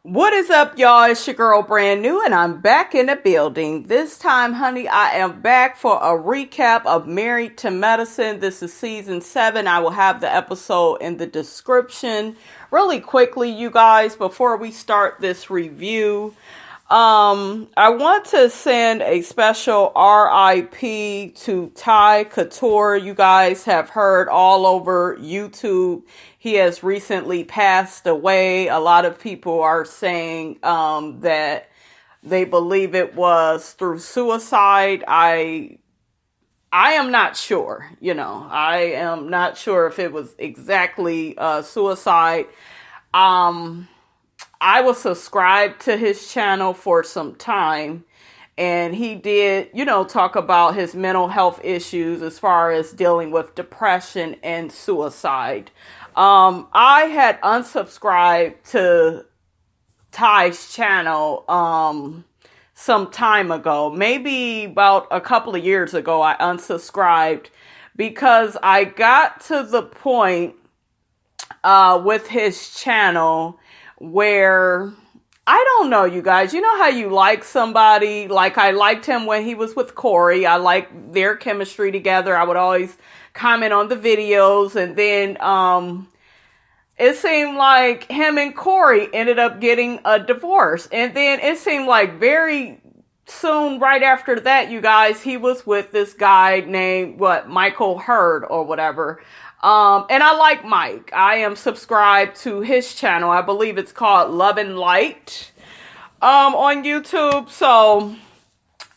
What is up, y'all? It's your girl, Brand New, and I'm back in the building. This time, honey, I am back for a recap of Married to Medicine. This is season 7. I will have the episode in the description. Really quickly, you guys, before we start this review, I want to send a special RIP to Ty Couture. You guys have heard all over YouTube. He has recently passed away. A lot of people are saying that they believe it was through suicide. I am not sure. I am not sure if it was exactly suicide. I was subscribed to his channel for some time, and he did, talk about his mental health issues as far as dealing with depression and suicide. I had unsubscribed to Ty's channel some time ago, maybe about a couple of years ago. I unsubscribed because I got to the point with his channel where, I don't know, you guys, you know how you like somebody, like I liked him when he was with Corey. I liked their chemistry together. I would always comment on the videos, and then it seemed like him and Corey ended up getting a divorce, and then it seemed like very soon right after that, you guys, he was with this guy named Michael Hurd or whatever. And I like Mike. I am subscribed to his channel. I believe it's called Love and Light on YouTube. So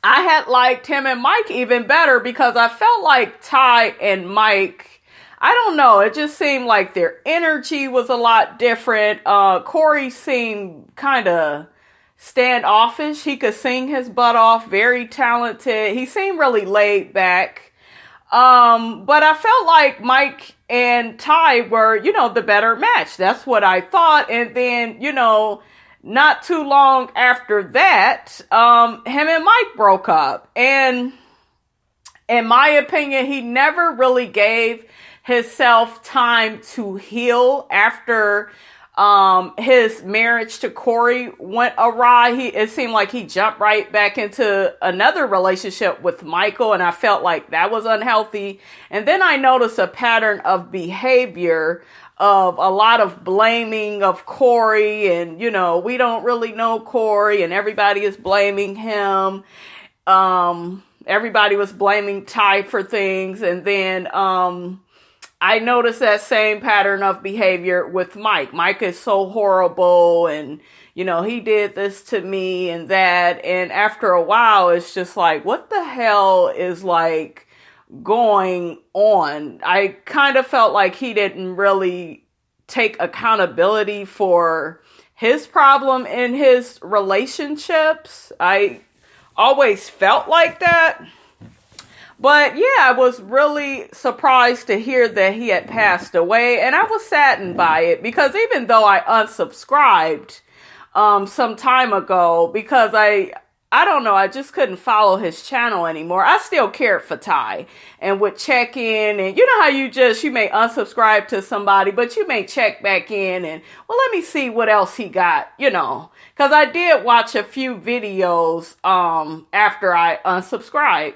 I had liked him and Mike even better because I felt like Ty and Mike, I don't know, it just seemed like their energy was a lot different. Corey seemed kind of standoffish. He could sing his butt off, very talented. He seemed really laid back. But I felt like Mike and Ty were, the better match. That's what I thought. And then, not too long after that, him and Mike broke up. And in my opinion, he never really gave himself time to heal after his marriage to Corey went awry. It seemed like he jumped right back into another relationship with Michael, and I felt like that was unhealthy. And then I noticed a pattern of behavior of a lot of blaming of Corey, and we don't really know Corey, and everybody is blaming him. Everybody was blaming Ty for things, and then I noticed that same pattern of behavior with Mike. Mike is so horrible, and, he did this to me and that. And after a while, it's just like, what the hell is going on? I kind of felt like he didn't really take accountability for his problem in his relationships. I always felt like that. But yeah, I was really surprised to hear that he had passed away, and I was saddened by it because even though I unsubscribed some time ago because I don't know, I just couldn't follow his channel anymore. I still cared for Ty and would check in, and you know how you may unsubscribe to somebody, but you may check back in and, well, let me see what else he got, because I did watch a few videos after I unsubscribed.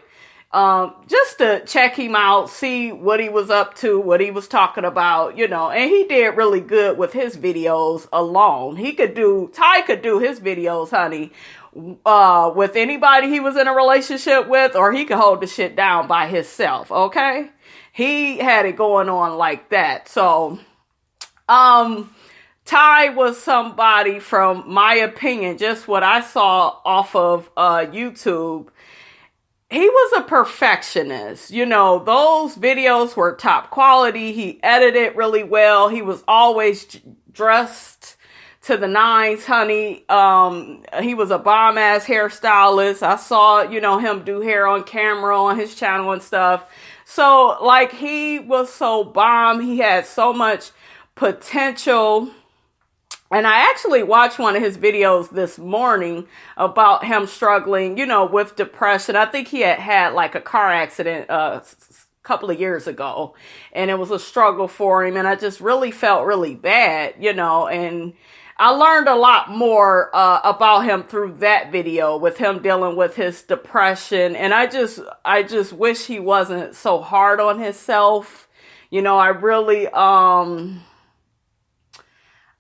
Just to check him out, see what he was up to, what he was talking about, and he did really good with his videos alone. Ty could do his videos, honey, with anybody he was in a relationship with, or he could hold the shit down by himself, okay? He had it going on like that. So, Ty was somebody, from my opinion, just what I saw off of, YouTube, he was a perfectionist. Those videos were top quality. He edited really well. He was always dressed to the nines, honey. He was a bomb-ass hairstylist. I saw, him do hair on camera on his channel and stuff. So, he was so bomb. He had so much potential. And I actually watched one of his videos this morning about him struggling, with depression. I think he had a car accident a couple of years ago, and it was a struggle for him. And I just really felt really bad, and I learned a lot more about him through that video, with him dealing with his depression. And I just wish he wasn't so hard on himself. You know, I really, I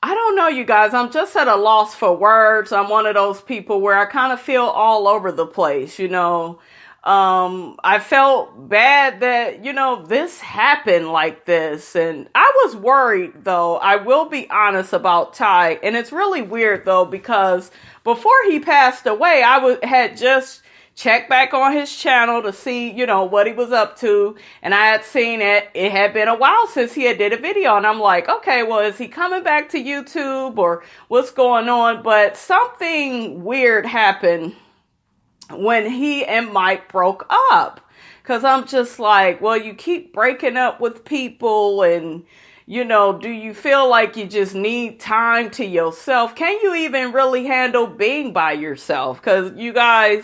don't know, you guys. I'm just at a loss for words. I'm one of those people where I kind of feel all over the place, you know. I felt bad that, you know, this happened like this. And I was worried, though. I will be honest about Ty. And it's really weird, though, because before he passed away, had just checked back on his channel to see, you know, what he was up to. And I had seen it had been a while since he had did a video. And I'm like, okay, well, is he coming back to YouTube or what's going on? But something weird happened when he and Mike broke up. Because I'm just like, well, you keep breaking up with people, and, you know, do you feel like you just need time to yourself? Can you even really handle being by yourself? Because you guys,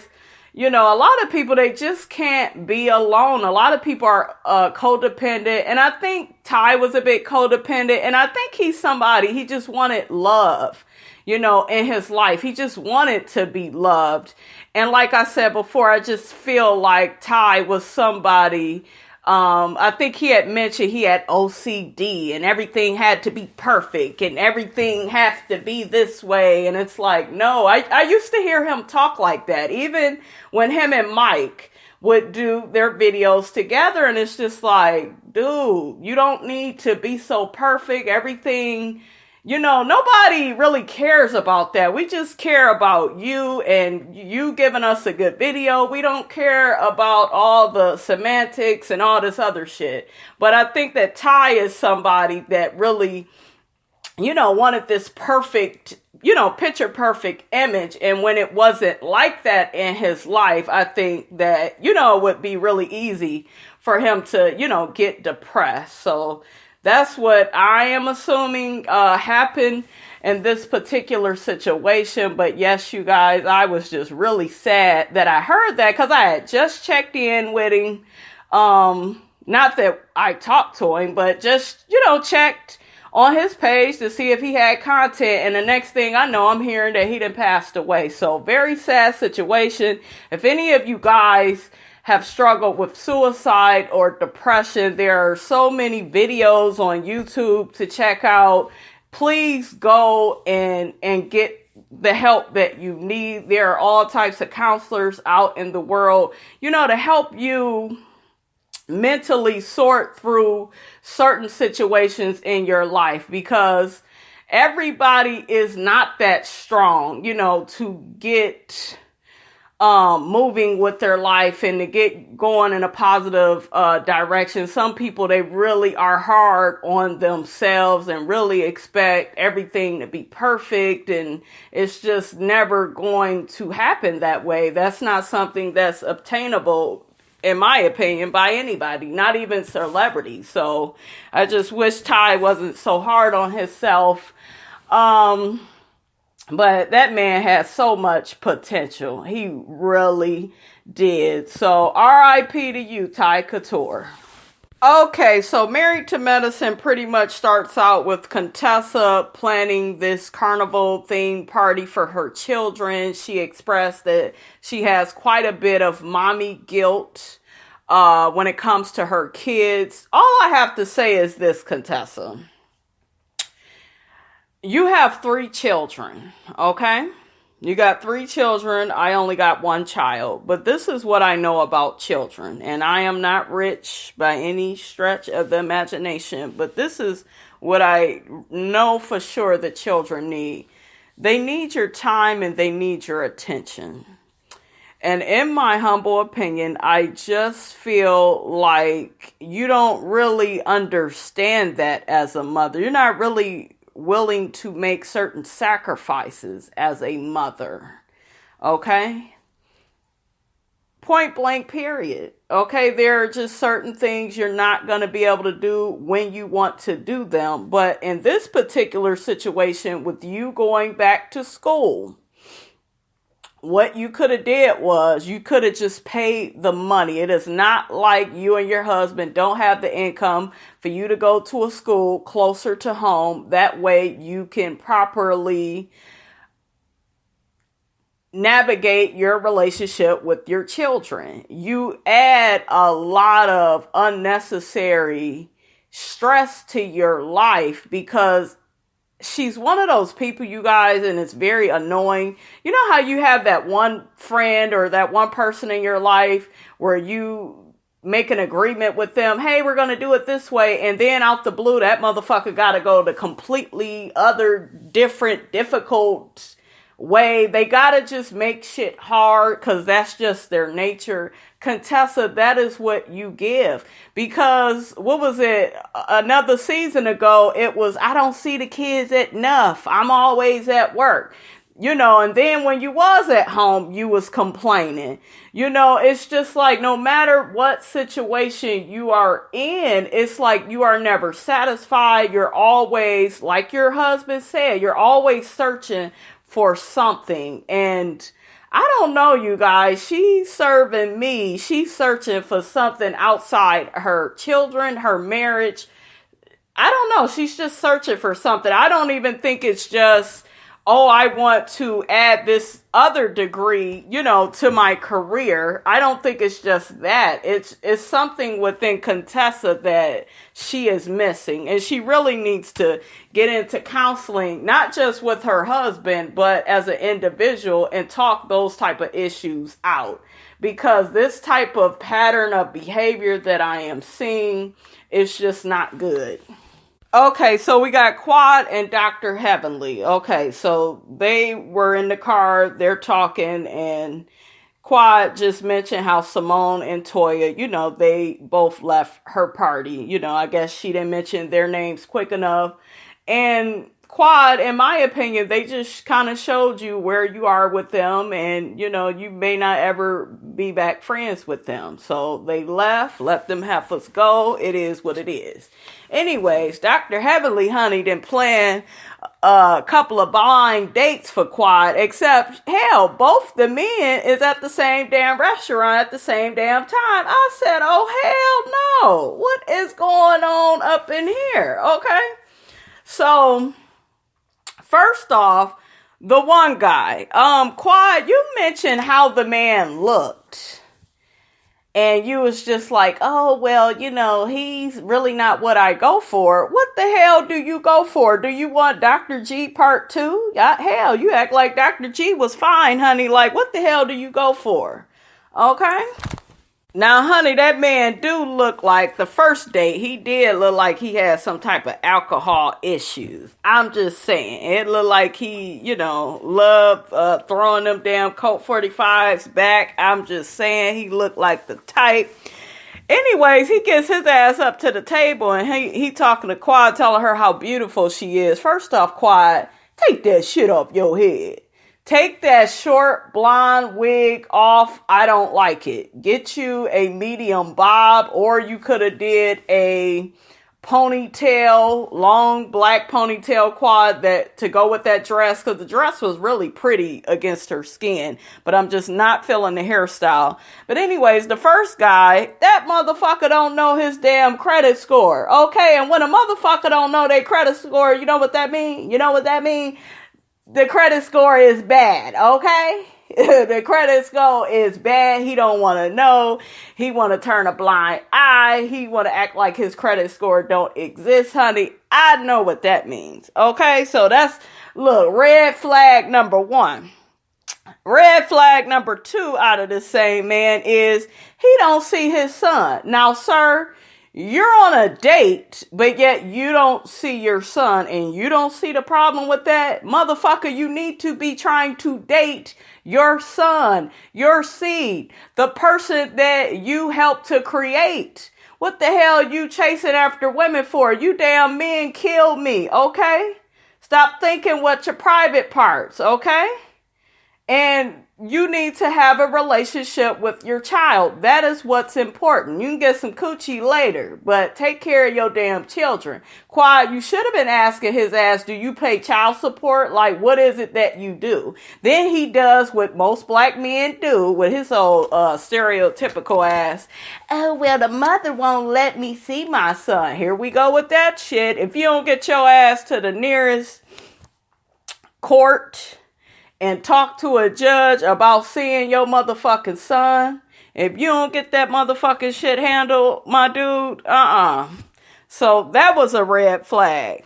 you know, a lot of people, they just can't be alone. A lot of people are codependent. And I think Ty was a bit codependent. And I think he's somebody, he just wanted love, you know, in his life. He just wanted to be loved. And like I said before, I just feel like Ty was somebody, I think he had mentioned he had OCD and everything had to be perfect and everything has to be this way. And it's like, no, I used to hear him talk like that, even when him and Mike would do their videos together. And it's just like, dude, you don't need to be so perfect. Everything, you know, nobody really cares about that. We just care about you and you giving us a good video. We don't care about all the semantics and all this other shit. But I think that Ty is somebody that really, you know, wanted this perfect, you know, picture perfect image. And when it wasn't like that in his life, I think that, you know, it would be really easy for him to, you know, get depressed. So that's what I am assuming happened in this particular situation. But yes, you guys, I was just really sad that I heard that, because I had just checked in with him. Not that I talked to him, but just, you know, checked on his page to see if he had content. And the next thing I know, I'm hearing that he done passed away. So very sad situation. If any of you guys have struggled with suicide or depression, there are so many videos on YouTube to check out. Please go and get the help that you need. There are all types of counselors out in the world, you know, to help you mentally sort through certain situations in your life, because everybody is not that strong, you know, to get moving with their life and to get going in a positive direction. Some people, they really are hard on themselves and really expect everything to be perfect, and it's just never going to happen that way. That's not something that's obtainable, in my opinion, by anybody, not even celebrities. So I just wish Ty wasn't so hard on himself. But that man has so much potential. He really did. So R.I.P. to you, Ty Couture. Okay, so Married to Medicine pretty much starts out with Contessa planning this carnival themed party for her children. She expressed that she has quite a bit of mommy guilt when it comes to her kids. All I have to say is this, Contessa. You have 3 children, okay? You got 3 children. I only got 1 child. But this is what I know about children. And I am not rich by any stretch of the imagination. But this is what I know for sure that children need. They need your time and they need your attention. And in my humble opinion, I just feel like you don't really understand that as a mother. You're not really willing to make certain sacrifices as a mother. Okay? Point blank, period. Okay? There are just certain things you're not going to be able to do when you want to do them. But in this particular situation with you going back to school, what you could have did was you could have just paid the money. It is not like you and your husband don't have the income for you to go to a school closer to home. That way you can properly navigate your relationship with your children. You add a lot of unnecessary stress to your life because she's one of those people, you guys, and it's very annoying. You know how you have that one friend or that one person in your life where you make an agreement with them, hey, we're going to do it this way, and then out the blue, that motherfucker got to go the completely other, different, difficult way. They got to just make shit hard because that's just their nature. Contessa, that is what you give. Because, what was it? Another season ago, it was, I don't see the kids enough. I'm always at work. You know, and then when you was at home, you was complaining. You know, it's just like no matter what situation you are in, it's like you are never satisfied. You're always, like your husband said, you're always searching for something. And I don't know, you guys, she's serving me. She's searching for something outside her children, her marriage. I don't know. She's just searching for something. I don't even think it's just, oh, I want to add this other degree, you know, to my career. I don't think it's just that. It's something within Contessa that she is missing. And she really needs to get into counseling, not just with her husband, but as an individual, and talk those type of issues out. Because this type of pattern of behavior that I am seeing is just not good. Okay, so we got Quad and Dr. Heavenly. Okay, so they were in the car, they're talking, and Quad just mentioned how Simone and Toya, you know, they both left her party. You know, I guess she didn't mention their names quick enough. And Quad, in my opinion, they just kind of showed you where you are with them, and, you know, you may not ever be back friends with them. So they left, let them heifers go. It is what it is. Anyways, Dr. Heavenly, honey, didn't plan a couple of blind dates for Quad, except, hell, both the men is at the same damn restaurant at the same damn time. I said, oh, hell no. What is going on up in here? Okay. So, first off, the one guy, Quad, you mentioned how the man looked. And you was just like, oh, well, you know, he's really not what I go for. What the hell do you go for? Do you want Dr. G part 2? Hell, you act like Dr. G was fine, honey. Like, what the hell do you go for? Okay? Now, honey, that man do look like the first date. He did look like he had some type of alcohol issues. I'm just saying. It looked like he, you know, loved throwing them damn Colt 45s back. I'm just saying he looked like the type. Anyways, he gets his ass up to the table and he talking to Quad, telling her how beautiful she is. First off, Quad, take that shit off your head. Take that short blonde wig off. I don't like it. Get you a medium bob, or you could have did a ponytail, long black ponytail, Quad, that to go with that dress, because the dress was really pretty against her skin, but I'm just not feeling the hairstyle. But anyways, the first guy, that motherfucker don't know his damn credit score. Okay, and when a motherfucker don't know their credit score, you know what that mean? You know what that mean? The credit score is bad, okay? The credit score is bad. He don't want to know. He want to turn a blind eye. He want to act like his credit score don't exist, honey. I know what that means, okay? So that's, look, red flag number 1. Red flag number 2 out of the same man is he don't see his son. Now, sir, you're on a date, but yet you don't see your son, and you don't see the problem with that? Motherfucker, you need to be trying to date your son, your seed, the person that you helped to create. What the hell you chasing after women for? You damn men killed me, okay? Stop thinking with your private parts, okay? And you need to have a relationship with your child. That is what's important. You can get some coochie later, but take care of your damn children. Quad, you should have been asking his ass, do you pay child support? Like, what is it that you do? Then he does what most black men do with his old stereotypical ass. Oh, well, the mother won't let me see my son. Here we go with that shit. If you don't get your ass to the nearest court and talk to a judge about seeing your motherfucking son, if you don't get that motherfucking shit handled, my dude, So that was a red flag.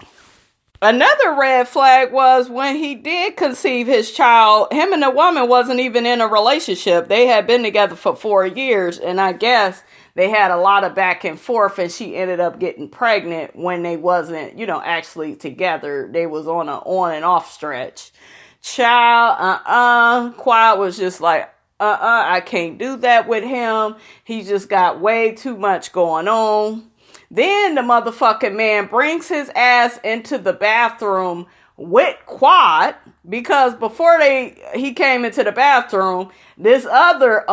Another red flag was when he did conceive his child, him and the woman wasn't even in a relationship. They had been together for 4 years, and I guess they had a lot of back and forth, and she ended up getting pregnant when they wasn't, actually together. They was on an on and off stretch. Child, Quiet was just like, I can't do that with him. He just got way too much going on. Then the motherfucking man brings his ass into the bathroom with Quad, because before he came into the bathroom, this other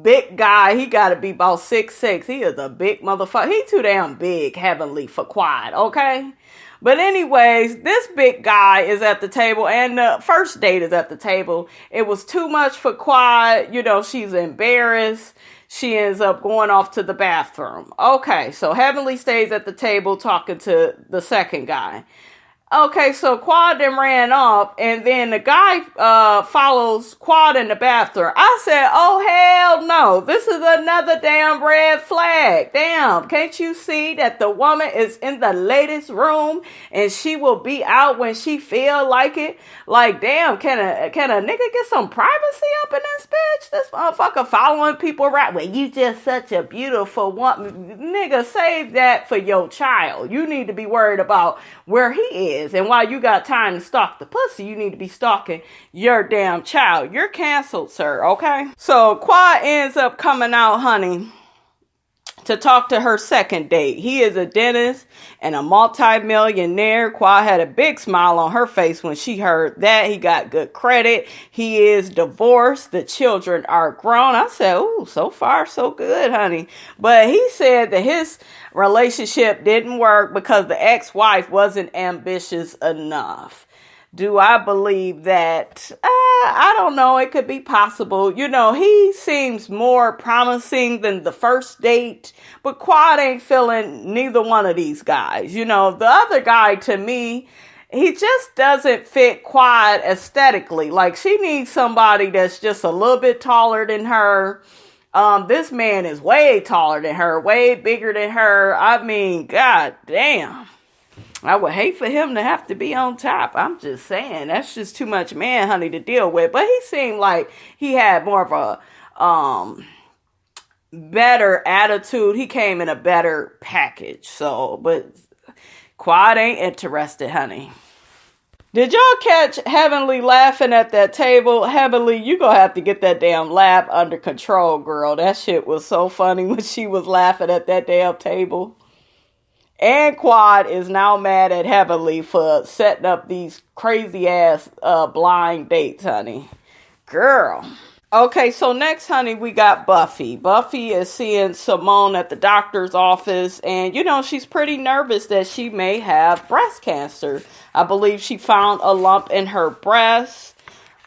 big guy, he got to be about 6'6". He is a big motherfucker. He too damn big, heavenly, for Quad, okay? But anyways, this big guy is at the table, and the first date is at the table. It was too much for Quad. She's embarrassed. She ends up going off to the bathroom. Okay, so Heavenly stays at the table talking to the second guy. Okay, so Quad then ran off, and then the guy follows Quad in the bathroom. I said, oh, hell no. This is another damn red flag. Damn, can't you see that the woman is in the latest room, and she will be out when she feel like it? Like, damn, can a nigga get some privacy up in this bitch? This motherfucker following people around. Well, you just such a beautiful woman. Nigga, save that for your child. You need to be worried about where he is. And while you got time to stalk the pussy, you need to be stalking your damn child. You're canceled, sir, okay? So Quad ends up coming out, honey, to talk to her second date. He is a dentist and a multi-millionaire. Quad had a big smile on her face when she heard that. He got good credit. He is divorced. The children are grown. I said, ooh, so far so good, honey. But he said that his relationship didn't work because the ex-wife wasn't ambitious enough. Do I believe that? I don't know. It could be possible. He seems more promising than the first date, but Quad ain't feeling neither one of these guys. The other guy, to me, he just doesn't fit Quad aesthetically. Like, she needs somebody that's just a little bit taller than her. This man is way taller than her, way bigger than her. I mean, god damn. I would hate for him to have to be on top. I'm just saying, that's just too much man, honey, to deal with. But he seemed like he had more of a better attitude. He came in a better package. So, but Quad ain't interested, honey. Did y'all catch Heavenly laughing at that table? Heavenly, you gonna have to get that damn laugh under control, girl. That shit was so funny when she was laughing at that damn table. And Quad is now mad at Heavenly for setting up these crazy ass blind dates, honey. Girl. Okay, so next, honey, we got Buffy. Buffy is seeing Simone at the doctor's office, and she's pretty nervous that she may have breast cancer. I believe she found a lump in her breast.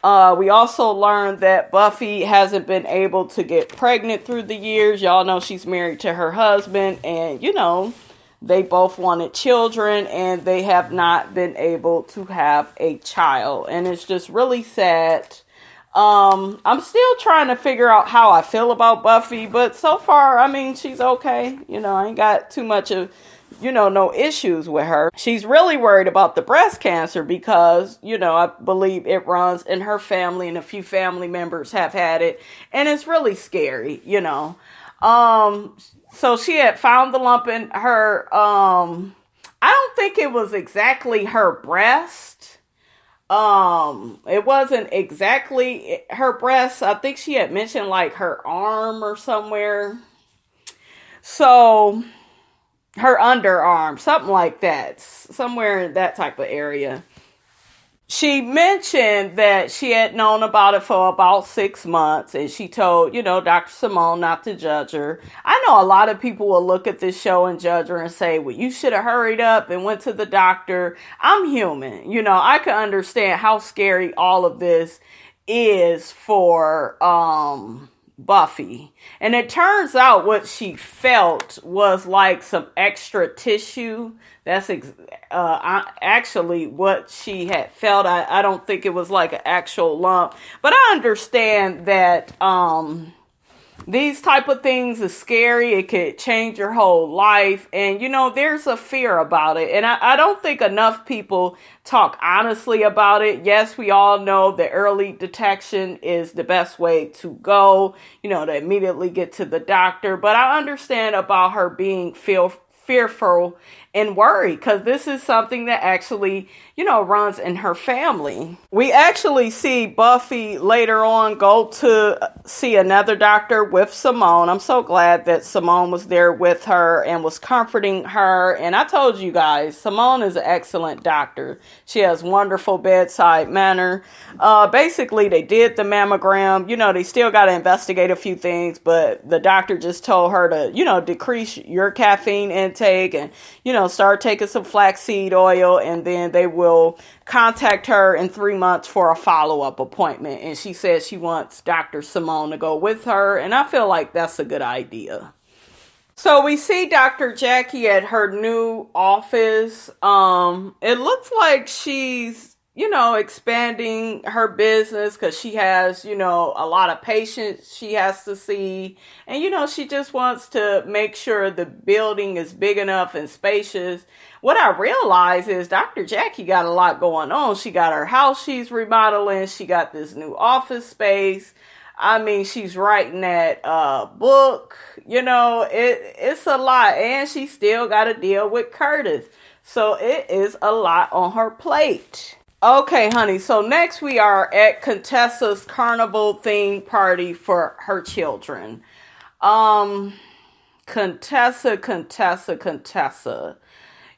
We also learned that Buffy hasn't been able to get pregnant through the years. Y'all know she's married to her husband, and they both wanted children, and they have not been able to have a child. And it's just really sad. I'm still trying to figure out how I feel about Buffy, but so far, I mean, she's okay. I ain't got too much of, no issues with her. She's really worried about the breast cancer because, I believe it runs in her family, and a few family members have had it, and it's really scary, So she had found the lump in her, I don't think it was exactly her breast. It wasn't exactly her breast. I think she had mentioned like her arm or somewhere. So her underarm, something like that, somewhere in that type of area. She mentioned that she had known about it for about 6 months, and she told, Dr. Simone not to judge her. I know a lot of people will look at this show and judge her and say, well, you should have hurried up and went to the doctor. I'm human. I can understand how scary all of this is for Buffy. And it turns out what she felt was like some extra tissue. That's actually what she had felt. I don't think it was like an actual lump. But I understand that these type of things is scary. It could change your whole life. And, there's a fear about it. And I don't think enough people talk honestly about it. Yes, we all know that early detection is the best way to go, to immediately get to the doctor. But I understand about her being fearful and worried, because this is something that actually, runs in her family. We actually see Buffy later on go to see another doctor with Simone. I'm so glad that Simone was there with her and was comforting her. And I told you guys, Simone is an excellent doctor. She has wonderful bedside manner. Basically, they did the mammogram. They still got to investigate a few things, but the doctor just told her to, decrease your caffeine intake and, start taking some flaxseed oil, and then they will contact her in 3 months for a follow-up appointment. And she says she wants Dr. Simone to go with her, and I feel like that's a good idea. So we see Dr. Jackie at her new office. It looks like she's, expanding her business, because she has, a lot of patients she has to see. And, she just wants to make sure the building is big enough and spacious. What I realize is Dr. Jackie got a lot going on. She got her house she's remodeling. She got this new office space. I mean, she's writing that book. It's a lot. And she still got to deal with Curtis. So it is a lot on her plate. Okay, honey, so next we are at Contessa's carnival theme party for her children. Contessa.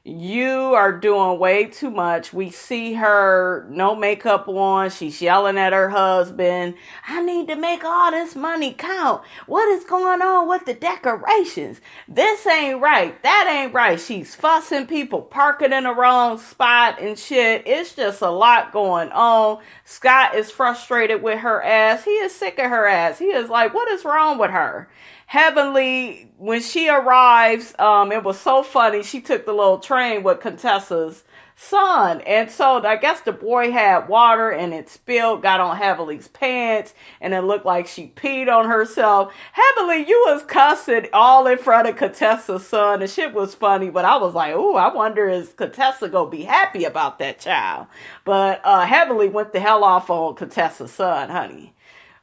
You are doing way too much. We see her, no makeup on. She's yelling at her husband. I need to make all this money count. What is going on with the decorations? This ain't right. That ain't right. She's fussing, people parking in the wrong spot and shit. It's just a lot going on. Scott is frustrated with her ass. He is sick of her ass. He is like, what is wrong with her? Heavenly, when she arrives, it was so funny. She took the little train with Contessa's son. And so I guess the boy had water and it spilled, got on Heavenly's pants, and it looked like she peed on herself. Heavenly, you was cussing all in front of Contessa's son. The shit was funny, but I was like, ooh, I wonder is Contessa gonna be happy about that child? But Heavenly went the hell off on Contessa's son, honey.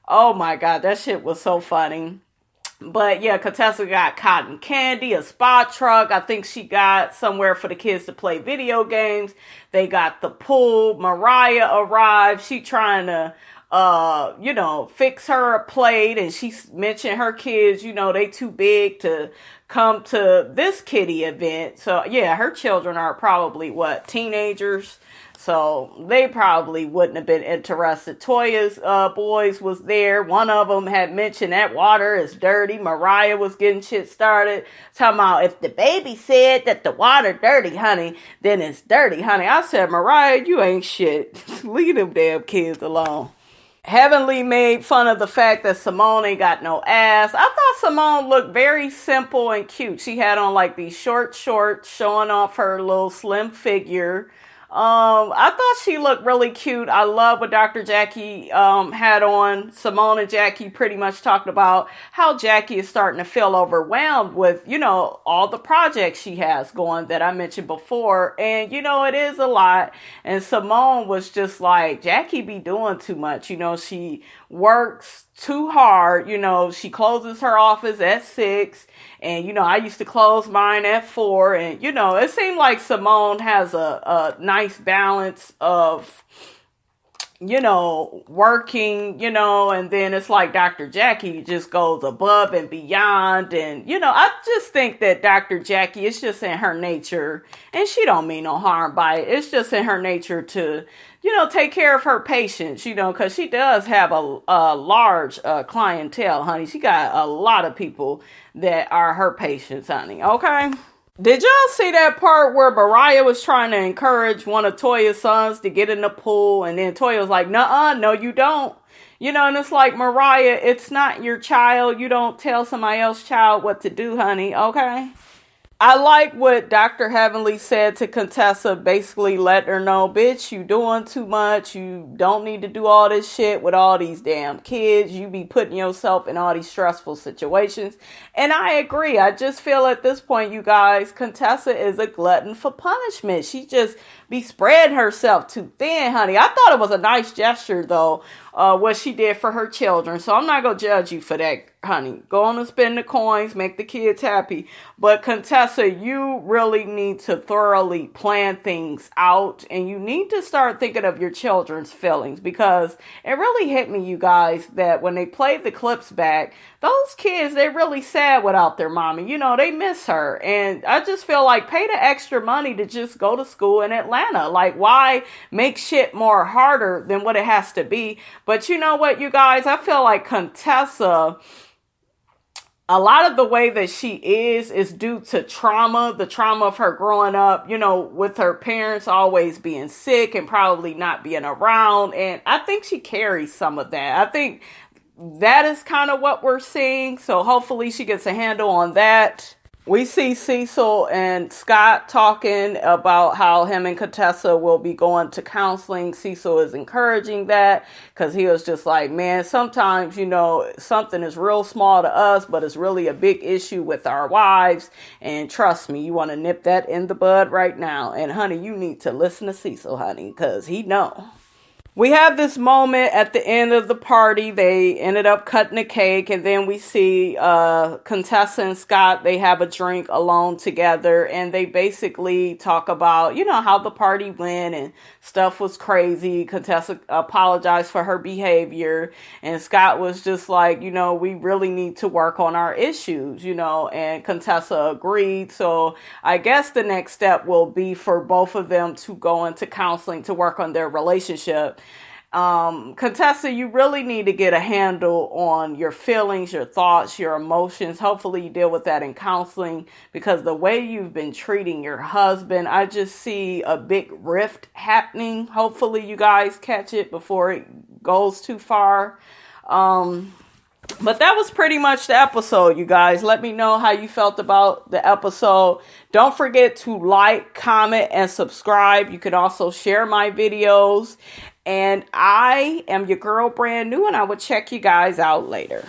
Oh my God, that shit was so funny. But yeah, Contessa got cotton candy, a spa truck. I think she got somewhere for the kids to play video games. They got the pool. Mariah arrived. She trying to, fix her a plate. And she mentioned her kids, they too big to come to this kiddie event. So yeah, her children are probably teenagers. So they probably wouldn't have been interested. Toya's boys was there. One of them had mentioned that water is dirty. Mariah was getting shit started. Talking about if the baby said that the water dirty, honey, then it's dirty, honey. I said, Mariah, you ain't shit. Leave them damn kids alone. Heavenly made fun of the fact that Simone ain't got no ass. I thought Simone looked very simple and cute. She had on like these short shorts showing off her little slim figure. I thought she looked really cute. I love what Dr. Jackie had on. Simone and Jackie pretty much talked about how Jackie is starting to feel overwhelmed with, all the projects she has going that I mentioned before. And, it is a lot. And Simone was just like, Jackie be doing too much. She works too hard. She closes her office at 6. And, I used to close mine at 4. And, it seemed like Simone has a nice balance of, working, and then it's like Dr. Jackie just goes above and beyond. And, I just think that Dr. Jackie, it's just in her nature, and she don't mean no harm by it. It's just in her nature to take care of her patients, because she does have a large clientele, honey. She got a lot of people that are her patients, honey. Okay. Did y'all see that part where Mariah was trying to encourage one of Toya's sons to get in the pool, and then Toya was like, "Nuh-uh, no, you don't." And it's like, Mariah, it's not your child. You don't tell somebody else's child what to do, honey. Okay. I like what Dr. Heavenly said to Contessa, basically let her know, bitch, you doing too much. You don't need to do all this shit with all these damn kids. You be putting yourself in all these stressful situations. And I agree. I just feel at this point, you guys, Contessa is a glutton for punishment. She just be spreading herself too thin, honey. I thought it was a nice gesture, though, what she did for her children. So I'm not going to judge you for that, honey. Go on and spend the coins, make the kids happy. But Contessa, you really need to thoroughly plan things out, and you need to start thinking of your children's feelings, because it really hit me, you guys, that when they played the clips back, those kids, they're really sad without their mommy. They miss her. And I just feel like pay the extra money to just go to school in Atlanta. Like, why make shit more harder than what it has to be? But you know what, you guys? I feel like Contessa, a lot of the way that she is due to trauma, the trauma of her growing up, with her parents always being sick and probably not being around. And I think she carries some of that. I think that is kind of what we're seeing. So hopefully she gets a handle on that. We see Cecil and Scott talking about how him and Contessa will be going to counseling. Cecil is encouraging that, because he was just like, man, sometimes, something is real small to us, but it's really a big issue with our wives. And trust me, you want to nip that in the bud right now. And honey, you need to listen to Cecil, honey, because he know. We have this moment at the end of the party. They ended up cutting the cake, and then we see Contessa and Scott, they have a drink alone together, and they basically talk about, how the party went and stuff was crazy. Contessa apologized for her behavior, and Scott was just like, we really need to work on our issues, and Contessa agreed. So I guess the next step will be for both of them to go into counseling to work on their relationship. Contessa, you really need to get a handle on your feelings, your thoughts, your emotions. Hopefully you deal with that in counseling, because the way you've been treating your husband, I just see a big rift happening. Hopefully you guys catch it before it goes too far. But that was pretty much the episode, you guys. Let me know how you felt about the episode. Don't forget to like, comment, and subscribe. You can also share my videos. And I am your girl, Brand New, and I will check you guys out later.